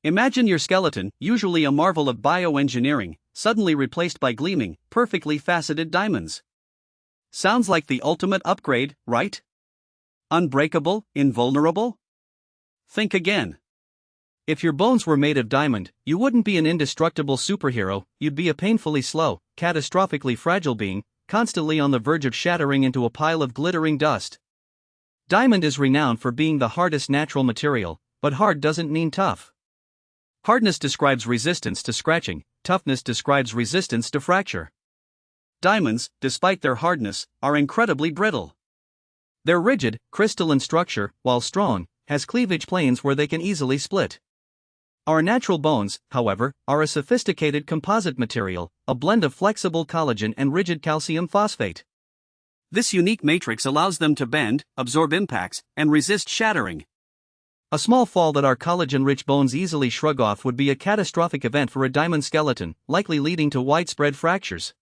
Imagine your skeleton, usually a marvel of bioengineering, suddenly replaced by gleaming, perfectly faceted diamonds. Sounds like the ultimate upgrade, right? Unbreakable, invulnerable? Think again. If your bones were made of diamond, you wouldn't be an indestructible superhero, you'd be a painfully slow, catastrophically fragile being, constantly on the verge of shattering into a pile of glittering dust. Diamond is renowned for being the hardest natural material, but hard doesn't mean tough. Hardness describes resistance to scratching, toughness describes resistance to fracture. Diamonds, despite their hardness, are incredibly brittle. They're rigid, crystalline structure, while strong, has cleavage planes where they can easily split. Our natural bones, however, are a sophisticated composite material, a blend of flexible collagen and rigid calcium phosphate. This unique matrix allows them to bend, absorb impacts, and resist shattering. A small fall that our collagen-rich bones easily shrug off would be a catastrophic event for a diamond skeleton, likely leading to widespread fractures.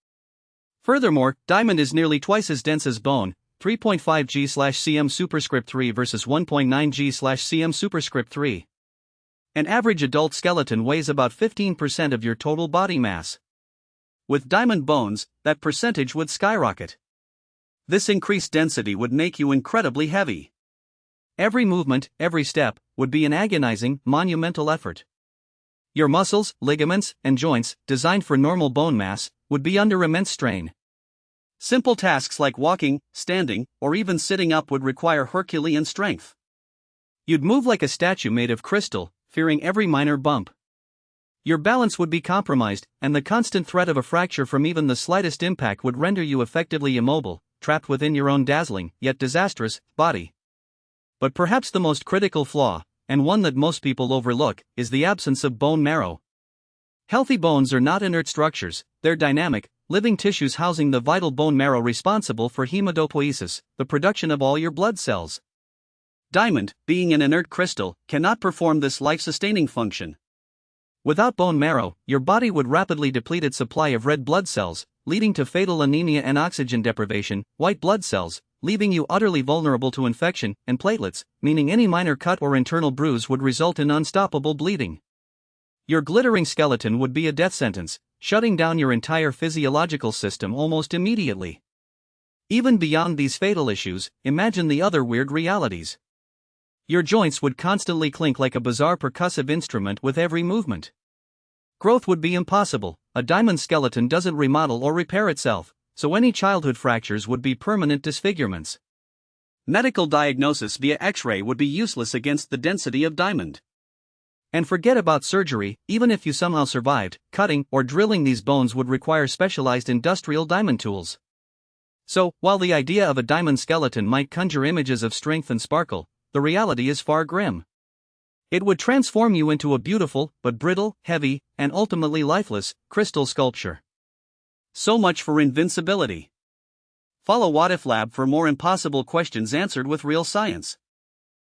Furthermore, diamond is nearly twice as dense as bone, 3.5 g/cm superscript 3 versus 1.9 g/cm superscript 3. An average adult skeleton weighs about 15% of your total body mass. With diamond bones, that percentage would skyrocket. This increased density would make you incredibly heavy. Every movement, every step, would be an agonizing, monumental effort. Your muscles, ligaments, and joints, designed for normal bone mass, would be under immense strain. Simple tasks like walking, standing, or even sitting up would require Herculean strength. You'd move like a statue made of crystal, fearing every minor bump. Your balance would be compromised, and the constant threat of a fracture from even the slightest impact would render you effectively immobile, trapped within your own dazzling, yet disastrous, body. But perhaps the most critical flaw, and one that most people overlook, is the absence of bone marrow. Healthy bones are not inert structures, they're dynamic, living tissues housing the vital bone marrow responsible for hematopoiesis, the production of all your blood cells. Diamond, being an inert crystal, cannot perform this life-sustaining function. Without bone marrow, your body would rapidly deplete its supply of red blood cells, leading to fatal anemia and oxygen deprivation, white blood cells, leaving you utterly vulnerable to infection, and platelets, meaning any minor cut or internal bruise would result in unstoppable bleeding. Your glittering skeleton would be a death sentence, shutting down your entire physiological system almost immediately. Even beyond these fatal issues, imagine the other weird realities. Your joints would constantly clink like a bizarre percussive instrument with every movement. Growth would be impossible, a diamond skeleton doesn't remodel or repair itself, so any childhood fractures would be permanent disfigurements. Medical diagnosis via X-ray would be useless against the density of diamond. And forget about surgery, even if you somehow survived, cutting or drilling these bones would require specialized industrial diamond tools. So, while the idea of a diamond skeleton might conjure images of strength and sparkle, the reality is far grim. It would transform you into a beautiful, but brittle, heavy, and ultimately lifeless, crystal sculpture. So much for invincibility. Follow WhatIf Lab for more impossible questions answered with real science.